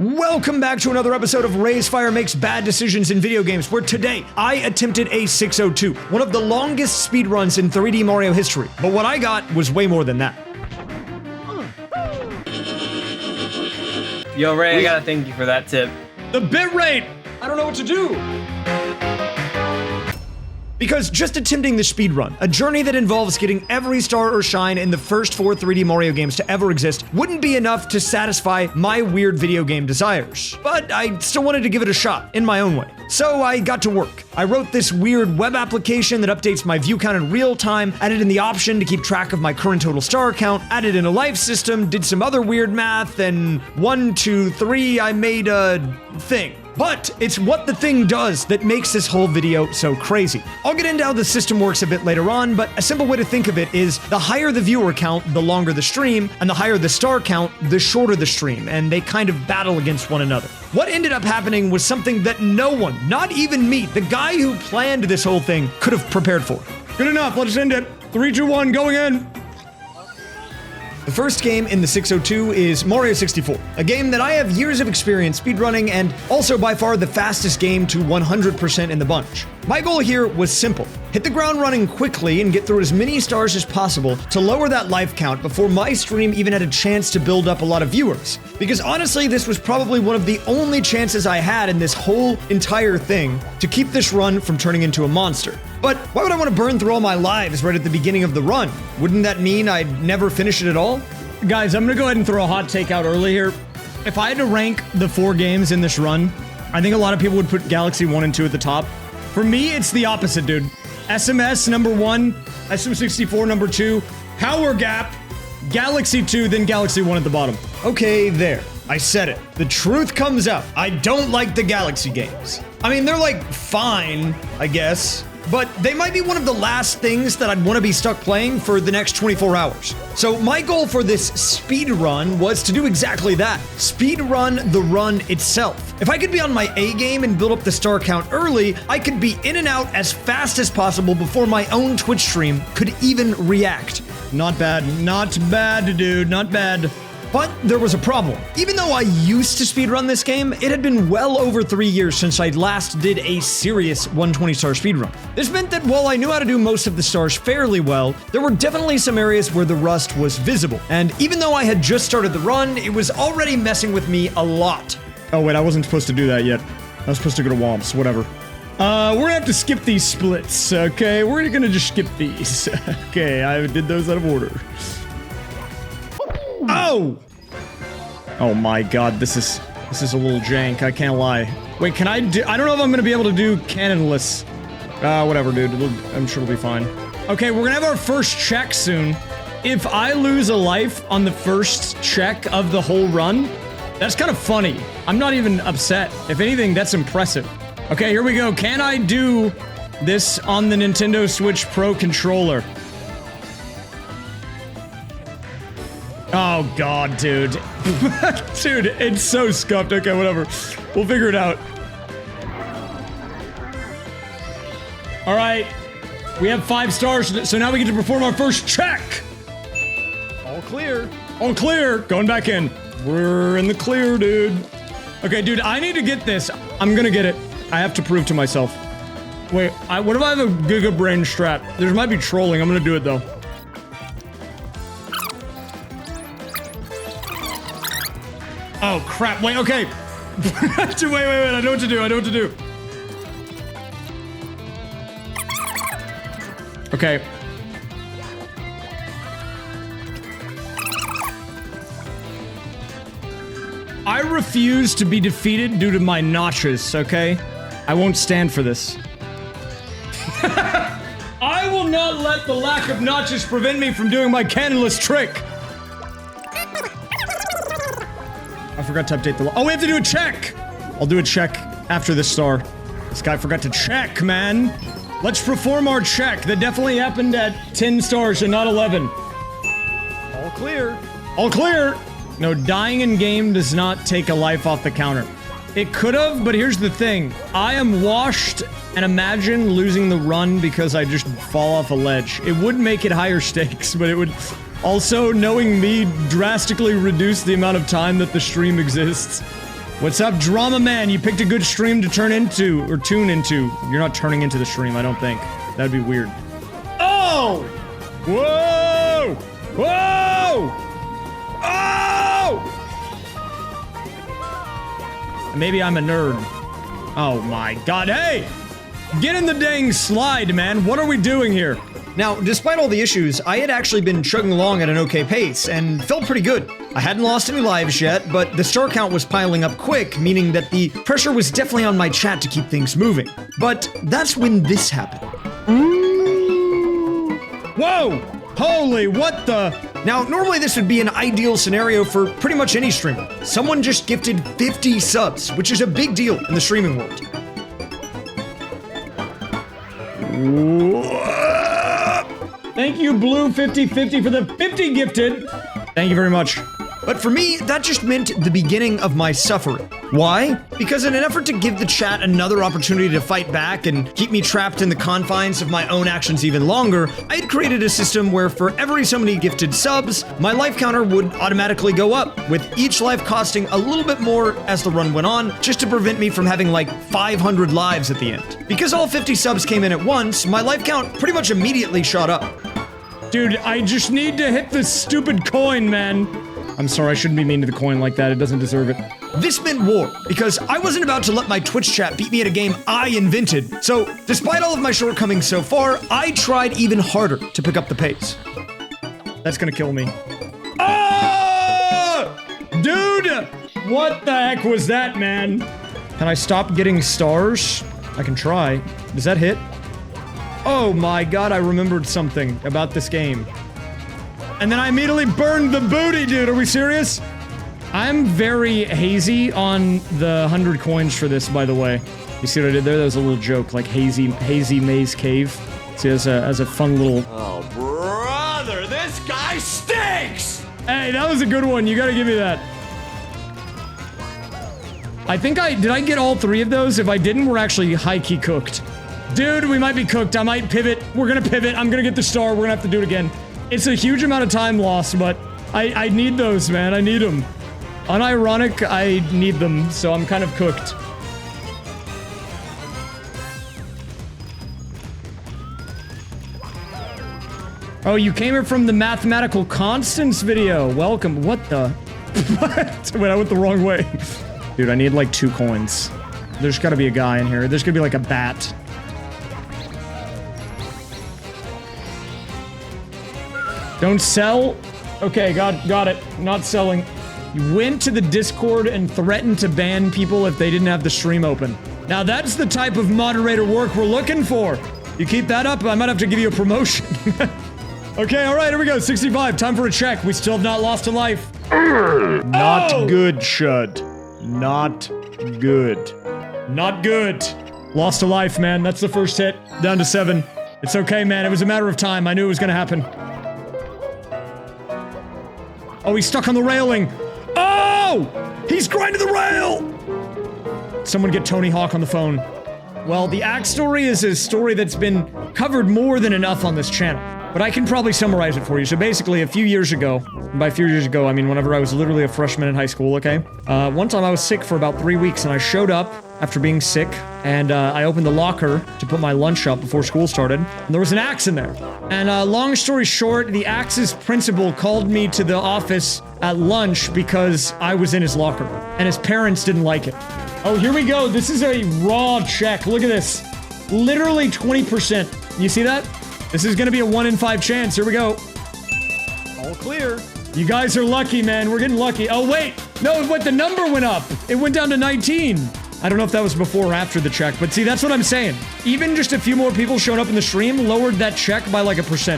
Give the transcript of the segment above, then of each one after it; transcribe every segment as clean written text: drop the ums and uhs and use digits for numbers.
Welcome back to another episode of raysfire Makes Bad Decisions in Video Games, where today I attempted a 602, one of the longest speedruns in 3D Mario history. But what I got was way more than that. Yo, Ray, I gotta thank you for that tip. The bit rate! I don't know what to do! Because just attempting the speedrun, a journey that involves getting every star or shine in the first 4 3D Mario games to ever exist, wouldn't be enough to satisfy my weird video game desires. But I still wanted to give it a shot, in my own way. So I got to work. I wrote this weird web application that updates my view count in real time, added in the option to keep track of my current total star count, added in a life system, did some other weird math, and 1, 2, 3, I made a thing. But it's what the thing does that makes this whole video so crazy. I'll get into how the system works a bit later on, but a simple way to think of it is the higher the viewer count, the longer the stream, and the higher the star count, the shorter the stream, and they kind of battle against one another. What ended up happening was something that no one, not even me, the guy who planned this whole thing, could have prepared for. Good enough, let's end it. 3, 2, 1, going in. The first game in the 602 is Mario 64, a game that I have years of experience speedrunning and also by far the fastest game to 100% in the bunch. My goal here was simple: hit the ground running quickly and get through as many stars as possible to lower that life count before my stream even had a chance to build up a lot of viewers. Because honestly, this was probably one of the only chances I had in this whole entire thing to keep this run from turning into a monster. But why would I want to burn through all my lives right at the beginning of the run? Wouldn't that mean I'd never finish it at all? Guys, I'm gonna go ahead and throw a hot take out early here. If I had to rank the 4 games in this run, I think a lot of people would put Galaxy 1 and 2 at the top. For me, it's the opposite, dude. SMS number 1, SM64 number 2, Power Gap, Galaxy 2, then Galaxy 1 at the bottom. Okay, there. I said it. The truth comes out. I don't like the Galaxy games. I mean, they're like fine, I guess, but they might be one of the last things that I'd want to be stuck playing for the next 24 hours. So my goal for this speed run was to do exactly that. Speed run the run itself. If I could be on my A game and build up the star count early, I could be in and out as fast as possible before my own Twitch stream could even react. Not bad, dude, not bad. But there was a problem. Even though I used to speedrun this game, it had been well over 3 years since I last did a serious 120-star speedrun. This meant that while I knew how to do most of the stars fairly well, there were definitely some areas where the rust was visible. And even though I had just started the run, it was already messing with me a lot. Oh wait, I wasn't supposed to do that yet. I was supposed to go to Womps, whatever. We're gonna have to skip these splits, okay? We're gonna just skip these. Okay, I did those out of order. Oh! Oh my god, this is a little jank, I can't lie. Wait, can I do— I don't know if I'm gonna be able to do cannonless. Whatever, dude, I'm sure it'll be fine. Okay, we're gonna have our first check soon. If I lose a life on the first check of the whole run, that's kind of funny. I'm not even upset. If anything, that's impressive. Okay, here we go. Can I do this on the Nintendo Switch Pro controller? Oh god, dude. Dude, it's so scuffed. Okay, whatever. We'll figure it out. Alright. We have 5 stars, so now we get to perform our first check! All clear. All clear! Going back in. We're in the clear, dude. Okay, dude, I need to get this. I'm gonna get it. I have to prove to myself. Wait, what if I have a Giga Brain strap? There might be trolling. I'm gonna do it, though. Oh, crap. Wait, okay. wait, I know what to do. Okay. I refuse to be defeated due to my notches, okay? I won't stand for this. I will not let the lack of notches prevent me from doing my cannonless trick. I forgot to update the— oh, we have to do a check! I'll do a check after this star. This guy forgot to check, man. Let's perform our check. That definitely happened at 10 stars and not 11. All clear. All clear! No, dying in game does not take a life off the counter. It could have, but here's the thing. I am washed, and imagine losing the run because I just fall off a ledge. It would make it higher stakes, but it would also, knowing me, drastically reduce the amount of time that the stream exists. What's up, Drama Man? You picked a good stream to turn into, or tune into. You're not turning into the stream, I don't think. That'd be weird. Oh! Whoa! Whoa! Oh! Maybe I'm a nerd. Oh my god, hey! Get in the dang slide, man. What are we doing here? Now, despite all the issues, I had actually been chugging along at an okay pace, and felt pretty good. I hadn't lost any lives yet, but the star count was piling up quick, meaning that the pressure was definitely on my chat to keep things moving. But that's when this happened. Whoa! Holy, what the? Now, normally this would be an ideal scenario for pretty much any streamer. Someone just gifted 50 subs, which is a big deal in the streaming world. Thank you, Blue5050, for the 50 gifted. Thank you very much. But for me, that just meant the beginning of my suffering. Why? Because in an effort to give the chat another opportunity to fight back and keep me trapped in the confines of my own actions even longer, I had created a system where for every so many gifted subs, my life counter would automatically go up, with each life costing a little bit more as the run went on, just to prevent me from having like 500 lives at the end. Because all 50 subs came in at once, my life count pretty much immediately shot up. Dude, I just need to hit this stupid coin, man. I'm sorry, I shouldn't be mean to the coin like that. It doesn't deserve it. This meant war, because I wasn't about to let my Twitch chat beat me at a game I invented. So, despite all of my shortcomings so far, I tried even harder to pick up the pace. That's gonna kill me. Ah! Dude! What the heck was that, man? Can I stop getting stars? I can try. Does that hit? Oh my god, I remembered something about this game. And then I immediately burned the booty, dude. Are we serious? I'm very hazy on the 100 coins for this, by the way. You see what I did there? That was a little joke, like hazy maze cave. See, as a fun little... Oh, brother, this guy stinks! Hey, that was a good one. You gotta give me that. I think did I get all 3 of those? If I didn't, we're actually high-key cooked. Dude, we might be cooked. I might pivot. We're gonna pivot. I'm gonna get the star. We're gonna have to do it again. It's a huge amount of time lost, but I need those, man. I need them. Unironic, I need them, so I'm kind of cooked. Oh, you came here from the mathematical constants video. Welcome. What the? What? Wait, I went the wrong way. Dude, I need like 2 coins. There's gotta be a guy in here. There's gonna be like a bat. Don't sell? Okay, got it. Not selling. You went to the Discord and threatened to ban people if they didn't have the stream open. Now that's the type of moderator work we're looking for. You keep that up, I might have to give you a promotion. Okay, alright, here we go. 65, time for a check. We still have not lost a life. Not good, Shud. Not good. Not good. Lost a life, man. That's the first hit. Down to 7. It's okay, man. It was a matter of time. I knew it was gonna happen. Oh, he's stuck on the railing. Oh! He's grinding the rail! Someone get Tony Hawk on the phone. Well, the axe story is a story that's been covered more than enough on this channel. But I can probably summarize it for you. So basically, a few years ago, and by a few years ago, I mean whenever I was literally a freshman in high school, okay? One time I was sick for about 3 weeks, and I showed up after being sick, and I opened the locker to put my lunch up before school started, and there was an axe in there. And long story short, the axe's principal called me to the office at lunch because I was in his locker, and his parents didn't like it. Oh, here we go. This is a raw check. Look at this. Literally 20%. You see that? This is gonna be a 1 in 5 chance. Here we go. All clear. You guys are lucky, man. We're getting lucky. Oh, wait. No, what? The number went up. It went down to 19. I don't know if that was before or after the check, but see, that's what I'm saying. Even just a few more people showing up in the stream lowered that check by like 1%.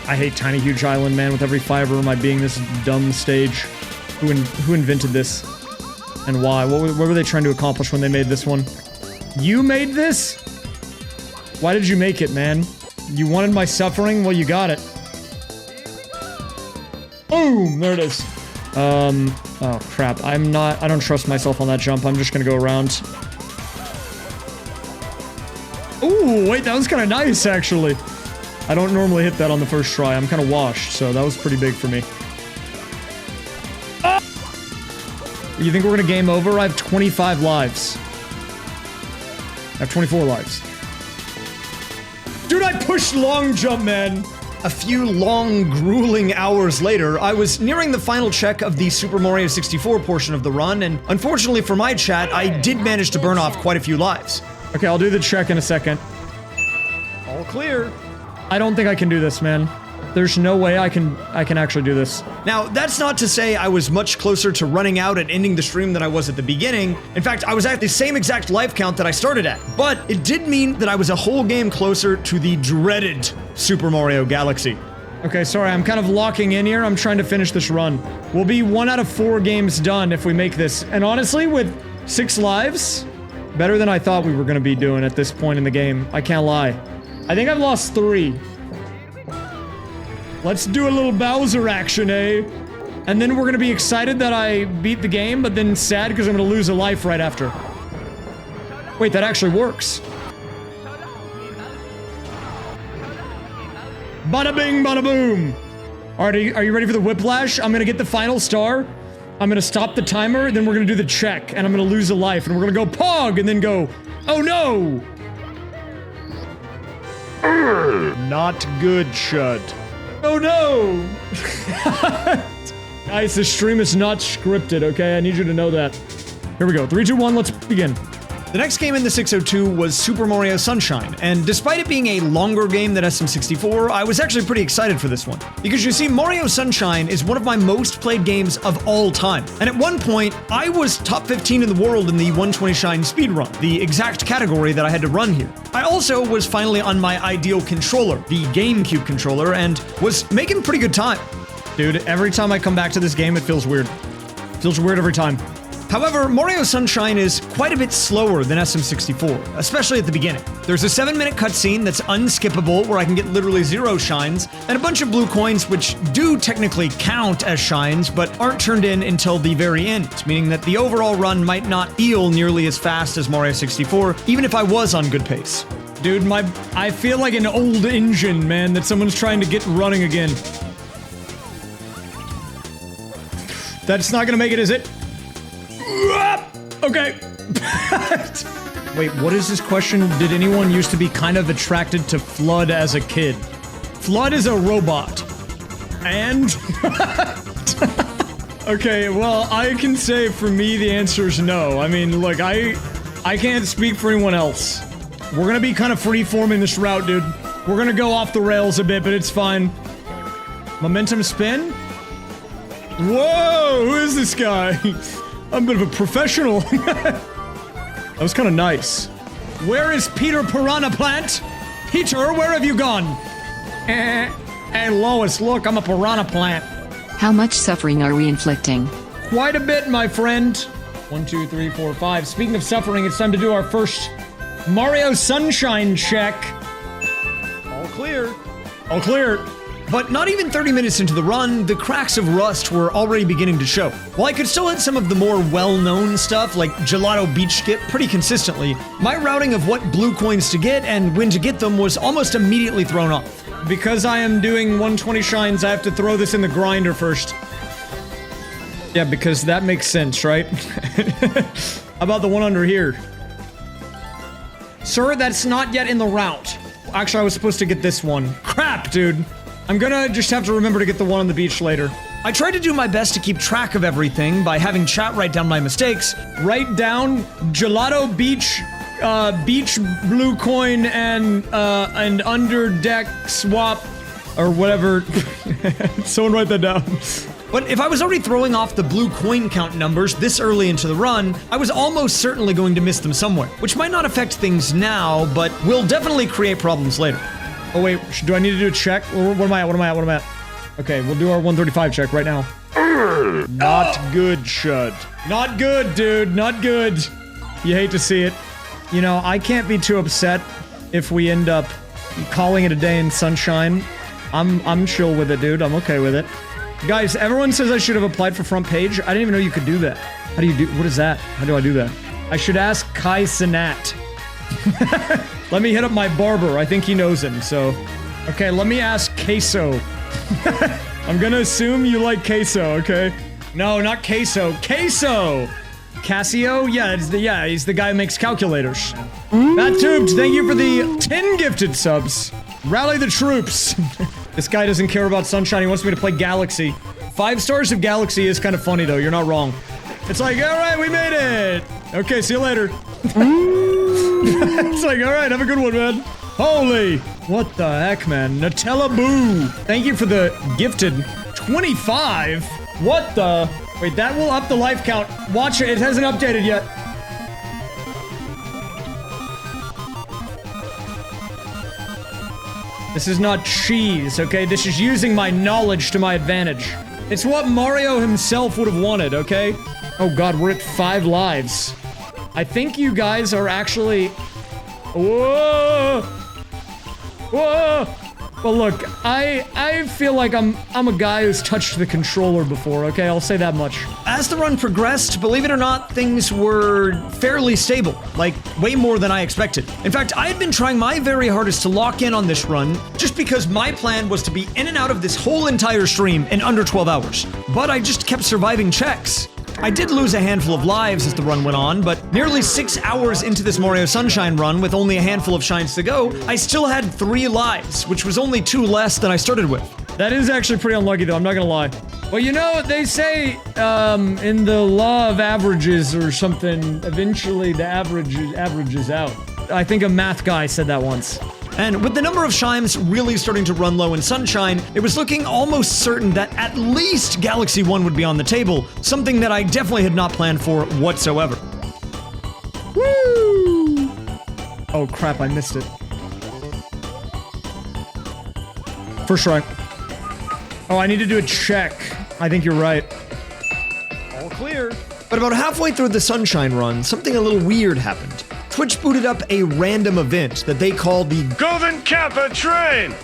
I hate Tiny Huge Island, man, with every fiber of my being. This dumb stage. Who invented this? And why? What were they trying to accomplish when they made this one? You made this? Why did you make it, man? You wanted my suffering? Well, you got it. Boom! There it is. Oh, crap. I don't trust myself on that jump. I'm just gonna go around. Ooh, wait, that was kind of nice, actually. I don't normally hit that on the first try. I'm kind of washed, so that was pretty big for me. Ah! You think we're gonna game over? I have 25 lives. I have 24 lives. Dude, I pushed long jump, man. A few long, grueling hours later, I was nearing the final check of the Super Mario 64 portion of the run, and unfortunately for my chat, I did manage to burn off quite a few lives. Okay, I'll do the check in a second. All clear. I don't think I can do this, man. There's no way I can actually do this. Now, that's not to say I was much closer to running out and ending the stream than I was at the beginning. In fact, I was at the same exact life count that I started at. But it did mean that I was a whole game closer to the dreaded Super Mario Galaxy. Okay, sorry, I'm kind of locking in here. I'm trying to finish this run. We'll be 1 out of 4 games done if we make this. And honestly, with 6 lives, better than I thought we were going to be doing at this point in the game. I can't lie. I think I've lost 3. Let's do a little Bowser action, eh? And then we're gonna be excited that I beat the game, but then sad because I'm gonna lose a life right after. Wait, that actually works. Bada bing, bada boom. All right, are you ready for the whiplash? I'm gonna get the final star. I'm gonna stop the timer, then we're gonna do the check, and I'm gonna lose a life, and we're gonna go pog, and then go, oh no! Not good, Chud. Oh no! Guys, this stream is not scripted, okay? I need you to know that. Here we go. 3, 2, 1, let's begin. The next game in the 602 was Super Mario Sunshine, and despite it being a longer game than SM64, I was actually pretty excited for this one. Because you see, Mario Sunshine is one of my most played games of all time, and at one point, I was top 15 in the world in the 120 Shine speedrun, the exact category that I had to run here. I also was finally on my ideal controller, the GameCube controller, and was making pretty good time. Dude, every time I come back to this game, it feels weird. It feels weird every time. However, Mario Sunshine is quite a bit slower than SM64, especially at the beginning. There's a 7-minute cutscene that's unskippable where I can get literally 0 shines, and a bunch of blue coins which do technically count as shines, but aren't turned in until the very end, meaning that the overall run might not feel nearly as fast as Mario 64, even if I was on good pace. Dude, I feel like an old engine, man, that someone's trying to get running again. That's not gonna make it, is it? Okay. Wait, what is this question? Did anyone used to be kind of attracted to Flood as a kid? Flood is a robot. And? Okay, well, I can say for me the answer is no. I mean, look, I can't speak for anyone else. We're gonna be kind of free-forming this route, dude. We're gonna go off the rails a bit, but it's fine. Momentum spin? Whoa, who is this guy? I'm a bit of a professional. That was kind of nice. Where is Peter Piranha Plant? Peter, where have you gone? Hey, Lois, look, I'm a piranha plant. How much suffering are we inflicting? Quite a bit, my friend. 1, 2, 3, 4, 5. Speaking of suffering, it's time to do our first Mario Sunshine check. All clear. All clear. But not even 30 minutes into the run, the cracks of rust were already beginning to show. While I could still hit some of the more well-known stuff, like Gelato Beach Skip, pretty consistently, my routing of what blue coins to get and when to get them was almost immediately thrown off. Because I am doing 120 shines, I have to throw this in the grinder first. Yeah, because that makes sense, right? How about the one under here? Sir, that's not yet in the route. Actually, I was supposed to get this one. Crap, dude. I'm gonna just have to remember to get the one on the beach later. I tried to do my best to keep track of everything by having chat write down my mistakes. Write down Gelato Beach, beach blue coin and under deck swap, or whatever. Someone write that down. But if I was already throwing off the blue coin count numbers this early into the run, I was almost certainly going to miss them somewhere, which might not affect things now, but will definitely create problems later. Oh wait, do I need to do a check? What am I at? Okay, we'll do our 135 check right now. Not good, Chud. Not good, dude, not good. You hate to see it. You know, I can't be too upset if we end up calling it a day in Sunshine. I'm chill with it, dude. I'm okay with it. Guys, everyone says I should have applied for front page. I didn't even know you could do that. How do you do, what is that? How do I do that? I should ask Kai Sinat. Let me hit up my barber. I think he knows him, so... Okay, let me ask Queso. I'm gonna assume you like queso, okay? No, not Queso. Queso! Casio? Yeah, he's the guy who makes calculators. Matt Tubed, thank you for the 10 gifted subs. Rally the troops. This guy doesn't care about Sunshine, he wants me to play Galaxy. 5 stars of Galaxy is kind of funny though, you're not wrong. It's like, alright, we made it! Okay, see you later. It's like, alright, have a good one, man. Holy! What the heck, man? Nutella Boo! Thank you for the gifted 25? What the? Wait, that will up the life count. Watch it, it hasn't updated yet. This is not cheese, okay? This is using my knowledge to my advantage. It's what Mario himself would have wanted, okay? Oh god, we're at 5 lives. I think you guys are actually... Whoa! Whoa! But look, I feel like I'm a guy who's touched the controller before, okay? I'll say that much. As the run progressed, believe it or not, things were fairly stable. Like, way more than I expected. In fact, I had been trying my very hardest to lock in on this run, just because my plan was to be in and out of this whole entire stream in under 12 hours. But I just kept surviving checks. I did lose a handful of lives as the run went on, but nearly 6 hours into this Mario Sunshine run with only a handful of shines to go, I still had 3 lives, which was only 2 less than I started with. That is actually pretty unlucky though, I'm not gonna lie. Well, you know, they say, in the law of averages or something, eventually the averages out. I think a math guy said that once. And with the number of chimes really starting to run low in Sunshine, it was looking almost certain that at least Galaxy 1 would be on the table, something that I definitely had not planned for whatsoever. Woo! Oh crap, I missed it. First try. Oh, I need to do a check. I think you're right. All clear. But about halfway through the Sunshine run, something a little weird happened. Twitch booted up a random event that they called the Golden Kappa Train!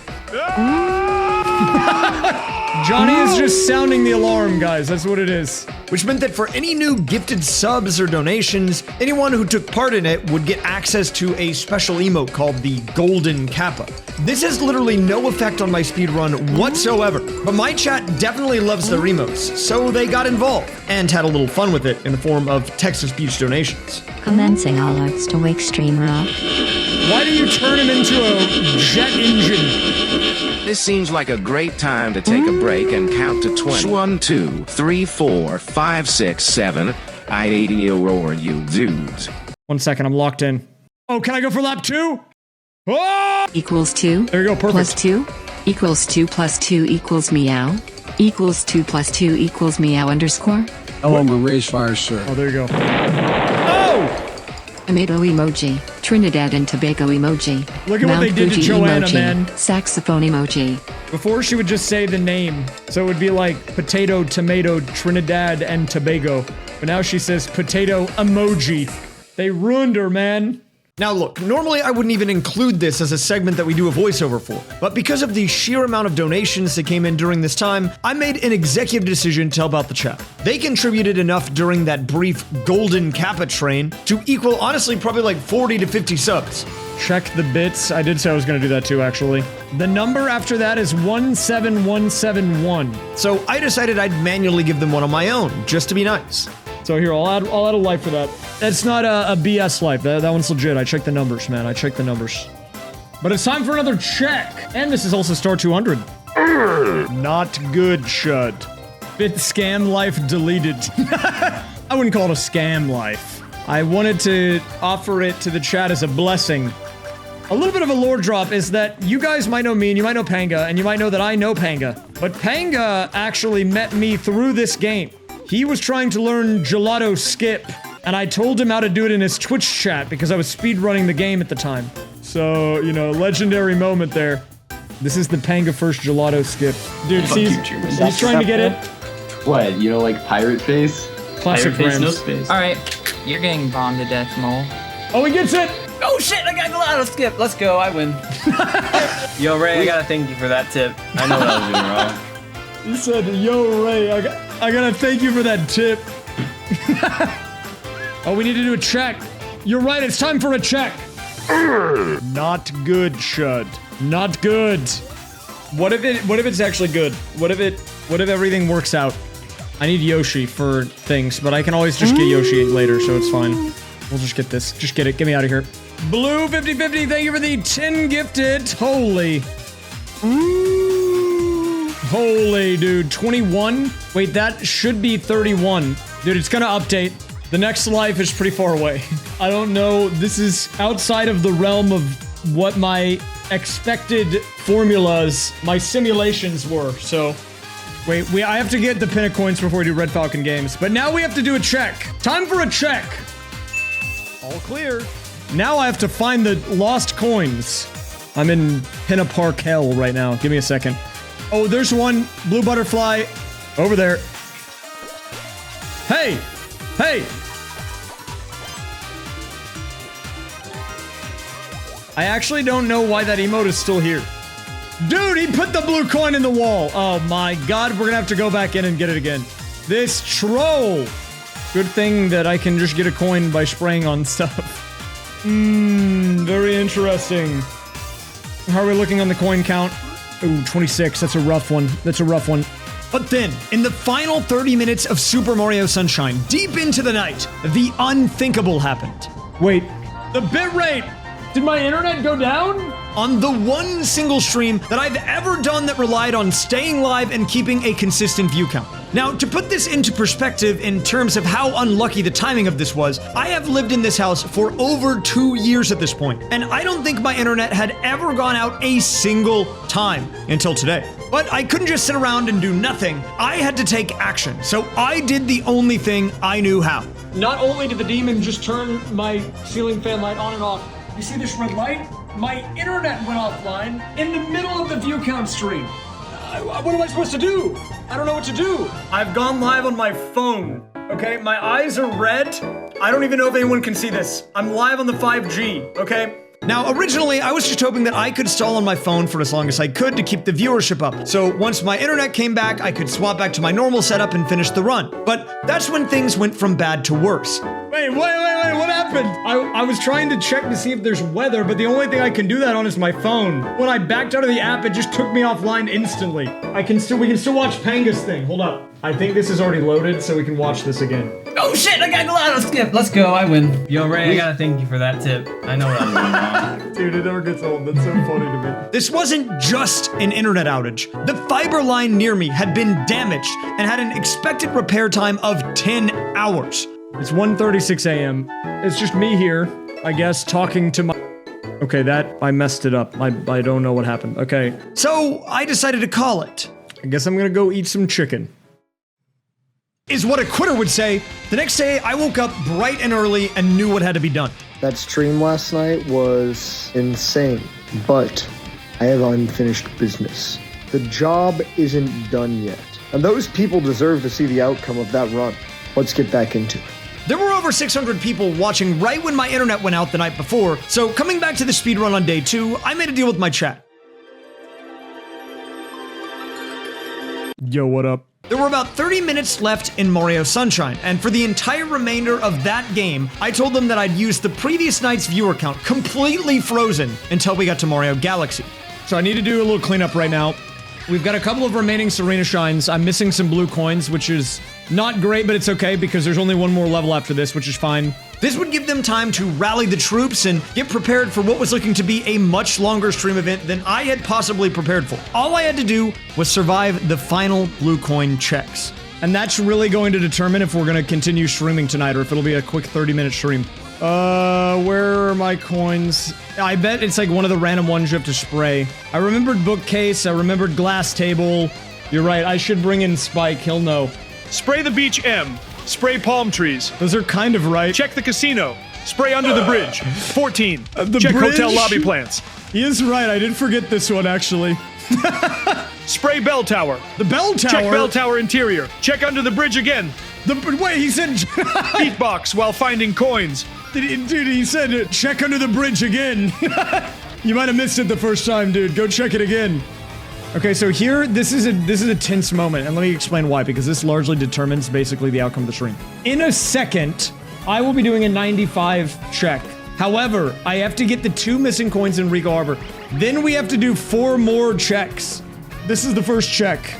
Johnny is just sounding the alarm, guys. That's what it is. Which meant that for any new gifted subs or donations, anyone who took part in it would get access to a special emote called the Golden Kappa. This has literally no effect on my speedrun whatsoever, but my chat definitely loves their emotes, so they got involved and had a little fun with it in the form of text-to-speech donations. Commencing all arts to wake streamer up. Why do you turn him into a jet engine? This seems like a great time to take a break and count to 20. 1, 2, 3, 4, 5, 6, 7. I 80 roar you dudes. 1 second, I'm locked in. Oh, can I go for lap 2? Oh! Equals 2. There you go, perfect. Plus 2. Equals 2 plus 2 equals meow. Equals 2 plus 2 equals meow underscore. Oh, I'm a raysfire, sir. Oh, there you go. Oh! Tomato emoji. Trinidad and Tobago emoji. Look at what Mount they did to Fuji Joanna, emoji. man. Saxophone emoji. Before she would just say the name, so it would be like potato, tomato, Trinidad, and Tobago. But now she says potato emoji. They ruined her, man. Now look, normally I wouldn't even include this as a segment that we do a voiceover for, but because of the sheer amount of donations that came in during this time, I made an executive decision to help out the chat. They contributed enough during that brief Golden Kappa train to equal, honestly, probably like 40 to 50 subs. Check the bits. I did say I was going to do that too, actually. The number after that is 17171. So I decided I'd manually give them one on my own, just to be nice. So here, I'll add a life for that. That's not a BS life. That one's legit. I checked the numbers, man. I checked the numbers. But it's time for another check. And this is also star 200. Not good, Chud. Bit scam life deleted. I wouldn't call it a scam life. I wanted to offer it to the chat as a blessing. A little bit of a lore drop is that you guys might know me and you might know Panga, and you might know that I know Panga. But Panga actually met me through this game. He was trying to learn gelato skip, and I told him how to do it in his Twitch chat because I was speedrunning the game at the time. So, you know, legendary moment there. This is the Panga first gelato skip. Dude, see, he's trying to get it. What, you know, like pirate face? Classic Pirate face, no Rams. space. Alright, you're getting bombed to death, Mole. Oh, he gets it! Oh shit, I got gelato skip! Let's go, I win. Yo, Ray, I gotta thank you for that tip. I know what I was doing wrong. He said, yo, Ray, I gotta thank you for that tip. Oh, we need to do a check. You're right, it's time for a check. Not good, Chud. Not good. What if it's actually good? What if everything works out? I need Yoshi for things, but I can always just get Yoshi later, so it's fine. We'll just get this. Just get it. Get me out of here. Blue 5050, thank you for the 10 gifted. Holy. Holy, dude. 21? Wait, that should be 31. Dude, it's gonna update. The next life is pretty far away. I don't know. This is outside of the realm of what my expected formulas, my simulations were, so... Wait, I have to get the pin of coins before we do Red Falcon games. But now we have to do a check. Time for a check. All clear. Now I have to find the lost coins. I'm in Pinna Park hell right now. Give me a second. Oh, there's one. Blue butterfly. Over there. Hey! Hey! I actually don't know why that emote is still here. Dude, he put the blue coin in the wall. Oh my god, we're gonna have to go back in and get it again. This troll. Good thing that I can just get a coin by spraying on stuff. Very interesting. How are we looking on the coin count? Ooh, 26. That's a rough one. That's a rough one. But then, in the final 30 minutes of Super Mario Sunshine, deep into the night, the unthinkable happened. Wait, the bitrate! Did my internet go down? On the one single stream that I've ever done that relied on staying live and keeping a consistent view count. Now, to put this into perspective in terms of how unlucky the timing of this was, I have lived in this house for over 2 years at this point, and I don't think my internet had ever gone out a single time until today. But I couldn't just sit around and do nothing. I had to take action, so I did the only thing I knew how. Not only did the demon just turn my ceiling fan light on and off, you see this red light? My internet went offline in the middle of the view count stream. What am I supposed to do? I don't know what to do. I've gone live on my phone, okay? My eyes are red. I don't even know if anyone can see this. I'm live on the 5G, okay? Now, originally, I was just hoping that I could stall on my phone for as long as I could to keep the viewership up. So once my internet came back, I could swap back to my normal setup and finish the run. But that's when things went from bad to worse. Wait, what happened? I was trying to check to see if there's weather, but the only thing I can do that on is my phone. When I backed out of the app, it just took me offline instantly. We can still watch Panga's thing. Hold up. I think this is already loaded, so we can watch this again. Oh shit, I gotta go out of skip. Let's go, I win. Yo, Ray, I gotta thank you for that tip. I know what I was doing wrong. Dude, it never gets old. That's so funny to me. This wasn't just an internet outage. The fiber line near me had been damaged and had an expected repair time of 10 hours. It's 1:36 a.m. It's just me here, I guess, talking to my... Okay, I messed it up. I don't know what happened. Okay. So, I decided to call it. I guess I'm gonna go eat some chicken. Is what a quitter would say. The next day, I woke up bright and early and knew what had to be done. That stream last night was insane, but I have unfinished business. The job isn't done yet, and those people deserve to see the outcome of that run. Let's get back into it. There were over 600 people watching right when my internet went out the night before, so coming back to the speedrun on day 2, I made a deal with my chat. Yo, what up? There were about 30 minutes left in Mario Sunshine, and for the entire remainder of that game, I told them that I'd use the previous night's viewer count completely frozen until we got to Mario Galaxy. So I need to do a little cleanup right now. We've got a couple of remaining Serena Shines. I'm missing some blue coins, which is not great, but it's okay because there's only one more level after this, which is fine. This would give them time to rally the troops and get prepared for what was looking to be a much longer stream event than I had possibly prepared for. All I had to do was survive the final blue coin checks. And that's really going to determine if we're going to continue streaming tonight or if it'll be a quick 30-minute stream. Where are my coins? I bet it's like one of the random ones you have to spray. I remembered bookcase, I remembered glass table. You're right, I should bring in Spike, he'll know. Spray the beach M. Spray palm trees. Those are kind of right. Check the casino. Spray under the bridge. 14. The Check bridge? hotel lobby plants. He is right, I did forget this one actually. Spray bell tower. The bell tower? Check bell tower interior. Check under the bridge again. Wait, he said... Heat box while finding coins. Dude, he said check under the bridge again. You might have missed it the first time, dude. Go check it again. Okay, so here, this is a tense moment, and let me explain why, because this largely determines basically the outcome of the stream. In a second, I will be doing a 95 check. However, I have to get the 2 missing coins in Rico Harbor. Then we have to do 4 more checks. This is the first check.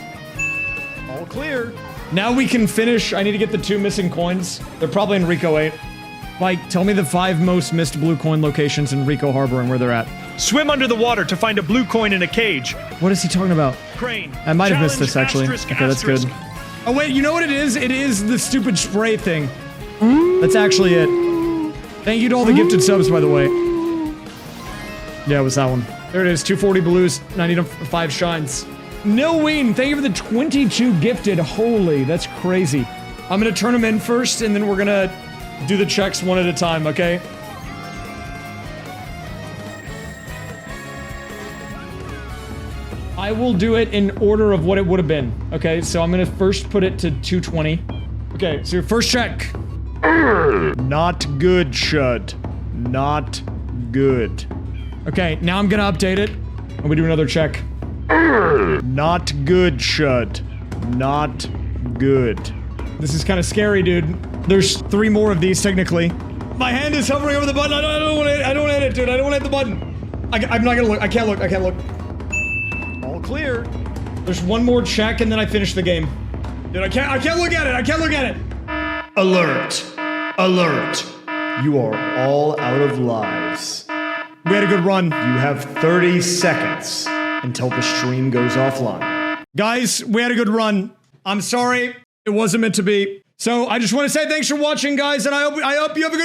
All clear. Now we can finish. I need to get the 2 missing coins. They're probably in Rico 8. Mike, tell me the 5 most missed blue coin locations in Rico Harbor and where they're at. Swim under the water to find a blue coin in a cage. What is he talking about? Crane. I might have missed this, actually. Asterisk, Okay, that's good. asterisk. Oh, wait, you know what it is? It is the stupid spray thing. That's actually it. Thank you to all the gifted subs, by the way. Yeah, it was that one. There it is, 240 blues, 95 shines. Nilween, thank you for the 22 gifted. Holy, that's crazy. I'm gonna turn them in first, and then we're gonna do the checks one at a time, okay? I will do it in order of what it would have been. Okay, so I'm gonna first put it to 220. Okay, so your first check. Not good, Shud. Not good. Okay, now I'm gonna update it, and we do another check. Not good, Shud. Not good. This is kind of scary, dude. There's 3 more of these, technically. My hand is hovering over the button. I don't want to hit it, dude. I don't want to hit the button. I'm not gonna look. I can't look. I can't look. All clear. There's 1 more check, and then I finish the game. Dude, I can't look at it. I can't look at it. Alert. Alert. You are all out of lives. We had a good run. You have 30 seconds until the stream goes offline. Guys, we had a good run. I'm sorry. It wasn't meant to be. So I just want to say thanks for watching, guys, and I hope you have a good